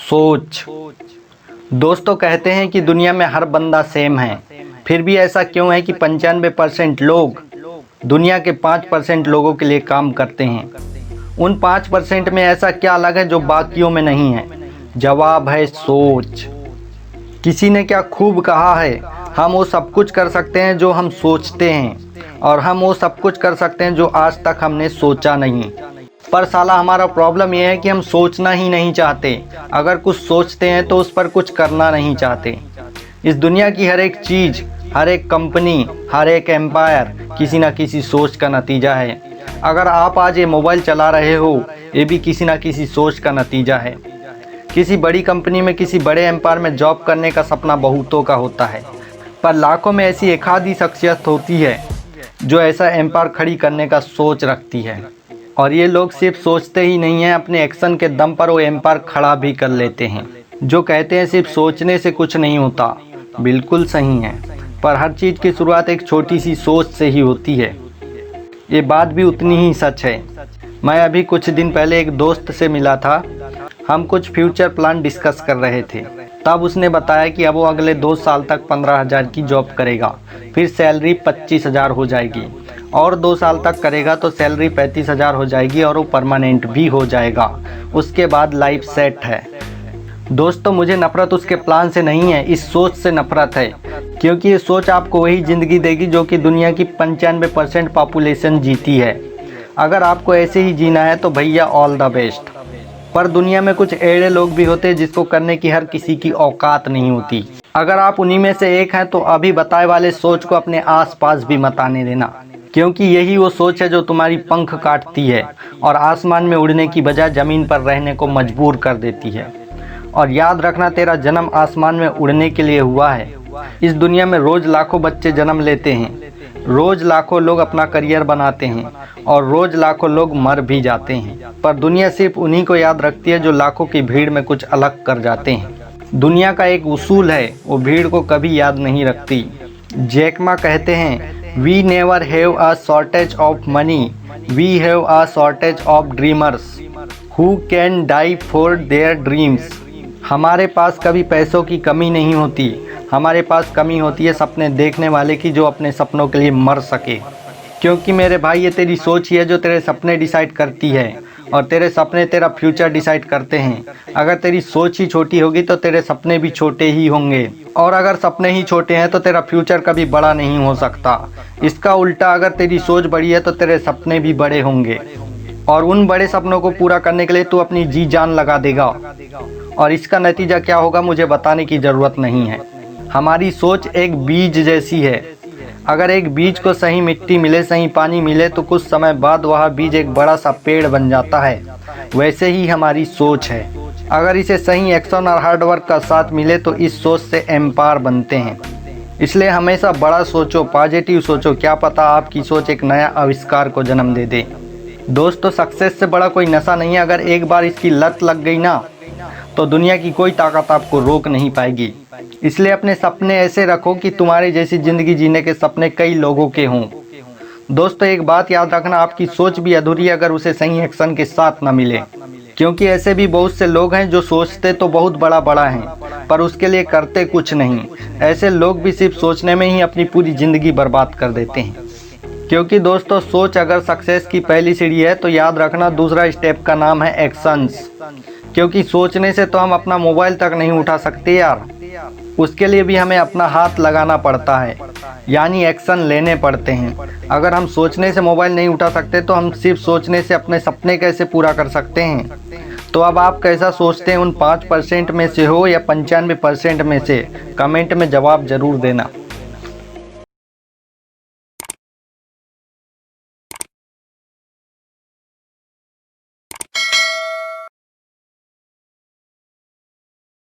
सोच। दोस्तों कहते हैं कि दुनिया में हर बंदा सेम है, फिर भी ऐसा क्यों है कि 95% लोग दुनिया के 5% लोगों के लिए काम करते हैं। उन 5% में ऐसा क्या अलग है जो बाकियों में नहीं है? जवाब है सोच। किसी ने क्या खूब कहा है, हम वो सब कुछ कर सकते हैं जो हम सोचते हैं, और हम वो सब कुछ कर सकते हैं जो आज तक हमने सोचा नहीं। पर साला हमारा प्रॉब्लम यह है कि हम सोचना ही नहीं चाहते। अगर कुछ सोचते हैं तो उस पर कुछ करना नहीं चाहते। इस दुनिया की हर एक चीज़, हर एक कंपनी, हर एक एम्पायर किसी न किसी सोच का नतीजा है। अगर आप आज ये मोबाइल चला रहे हो, ये भी किसी न किसी सोच का नतीजा है। किसी बड़ी कंपनी में, किसी बड़े एम्पायर में जॉब करने का सपना बहुतों का होता है, पर लाखों में ऐसी एक आधी शख्सियत होती है जो ऐसा एम्पायर खड़ी करने का सोच रखती है। और ये लोग सिर्फ सोचते ही नहीं हैं, अपने एक्शन के दम पर वो एम्पायर खड़ा भी कर लेते हैं। जो कहते हैं सिर्फ सोचने से कुछ नहीं होता, बिल्कुल सही है, पर हर चीज़ की शुरुआत एक छोटी सी सोच से ही होती है। ये बात भी उतनी ही सच है। मैं अभी कुछ दिन पहले एक दोस्त से मिला था। हम कुछ फ्यूचर प्लान डिस्कस कर रहे थे। तब उसने बताया कि अब वो अगले 2 साल तक 15,000 की जॉब करेगा, फिर सैलरी 25,000 हो जाएगी, और 2 साल तक करेगा तो सैलरी 35,000 हो जाएगी और वो परमानेंट भी हो जाएगा। उसके बाद लाइफ सेट है। दोस्तों, मुझे नफ़रत उसके प्लान से नहीं है, इस सोच से नफ़रत है, क्योंकि ये सोच आपको वही ज़िंदगी देगी जो कि दुनिया की 95% पॉपुलेशन जीती है। अगर आपको ऐसे ही जीना है तो भैया ऑल द बेस्ट। पर दुनिया में कुछ ऐसे लोग भी होते हैं जिसको करने की हर किसी की औकात नहीं होती। अगर आप उन्हीं में से एक हैं तो अभी बताए वाले सोच को अपने आसपास भी मत आने देना, क्योंकि यही वो सोच है जो तुम्हारी पंख काटती है और आसमान में उड़ने की बजाय ज़मीन पर रहने को मजबूर कर देती है। और याद रखना, तेरा जन्म आसमान में उड़ने के लिए हुआ है। इस दुनिया में रोज़ लाखों बच्चे जन्म लेते हैं, रोज़ लाखों लोग अपना करियर बनाते हैं, और रोज़ लाखों लोग मर भी जाते हैं, पर दुनिया सिर्फ उन्हीं को याद रखती है जो लाखों की भीड़ में कुछ अलग कर जाते हैं। दुनिया का एक उसूल है, वो भीड़ को कभी याद नहीं रखती। जैक मा कहते हैं, we never have a shortage of money, we have a shortage of dreamers who can die for their dreams. हमारे पास कभी पैसों की कमी नहीं होती, हमारे पास कमी होती है सपने देखने वाले की जो अपने सपनों के लिए मर सके। क्योंकि मेरे भाई, ये तेरी सोच ही है जो तेरे सपने डिसाइड करती है, और तेरे सपने तेरा फ्यूचर डिसाइड करते हैं। अगर तेरी सोच ही छोटी होगी तो तेरे सपने भी छोटे ही होंगे, और अगर सपने ही छोटे हैं तो तेरा फ्यूचर कभी बड़ा नहीं हो सकता। इसका उल्टा, अगर तेरी सोच बड़ी है तो तेरे सपने भी बड़े होंगे, और उन बड़े सपनों को पूरा करने के लिए तू अपनी जी जान लगा देगा। और इसका नतीजा क्या होगा मुझे बताने की ज़रूरत नहीं है। हमारी सोच एक बीज जैसी है। अगर एक बीज को सही मिट्टी मिले, सही पानी मिले, तो कुछ समय बाद वह बीज एक बड़ा सा पेड़ बन जाता है। वैसे ही हमारी सोच है। अगर इसे सही एक्शन और हार्डवर्क का साथ मिले तो इस सोच से एम्पायर बनते हैं। इसलिए हमेशा बड़ा सोचो, पॉजिटिव सोचो, क्या पता आपकी सोच एक नया आविष्कार को जन्म दे दे। दोस्तों, सक्सेस से बड़ा कोई नशा नहीं है। अगर एक बार इसकी लत लग गई ना, तो दुनिया की कोई ताकत आपको रोक नहीं पाएगी। इसलिए अपने सपने ऐसे रखो कि तुम्हारी जैसी ज़िंदगी जीने के सपने कई लोगों के हों। दोस्तों, एक बात याद रखना, आपकी सोच भी अधूरी है अगर उसे सही एक्शन के साथ न मिले, क्योंकि ऐसे भी बहुत से लोग हैं जो सोचते तो बहुत बड़ा बड़ा हैं, पर उसके लिए करते कुछ नहीं। ऐसे लोग भी सिर्फ सोचने में ही अपनी पूरी ज़िंदगी बर्बाद कर देते हैं। क्योंकि दोस्तों, सोच अगर सक्सेस की पहली सीढ़ी है तो याद रखना दूसरा स्टेप का नाम है एक्शंस। क्योंकि सोचने से तो हम अपना मोबाइल तक नहीं उठा सकते यार, उसके लिए भी हमें अपना हाथ लगाना पड़ता है, यानी एक्शन लेने पड़ते हैं। अगर हम सोचने से मोबाइल नहीं उठा सकते तो हम सिर्फ सोचने से अपने सपने कैसे पूरा कर सकते हैं? तो अब आप कैसा सोचते हैं, उन 5% में से हो या 95% में से? कमेंट में जवाब ज़रूर देना।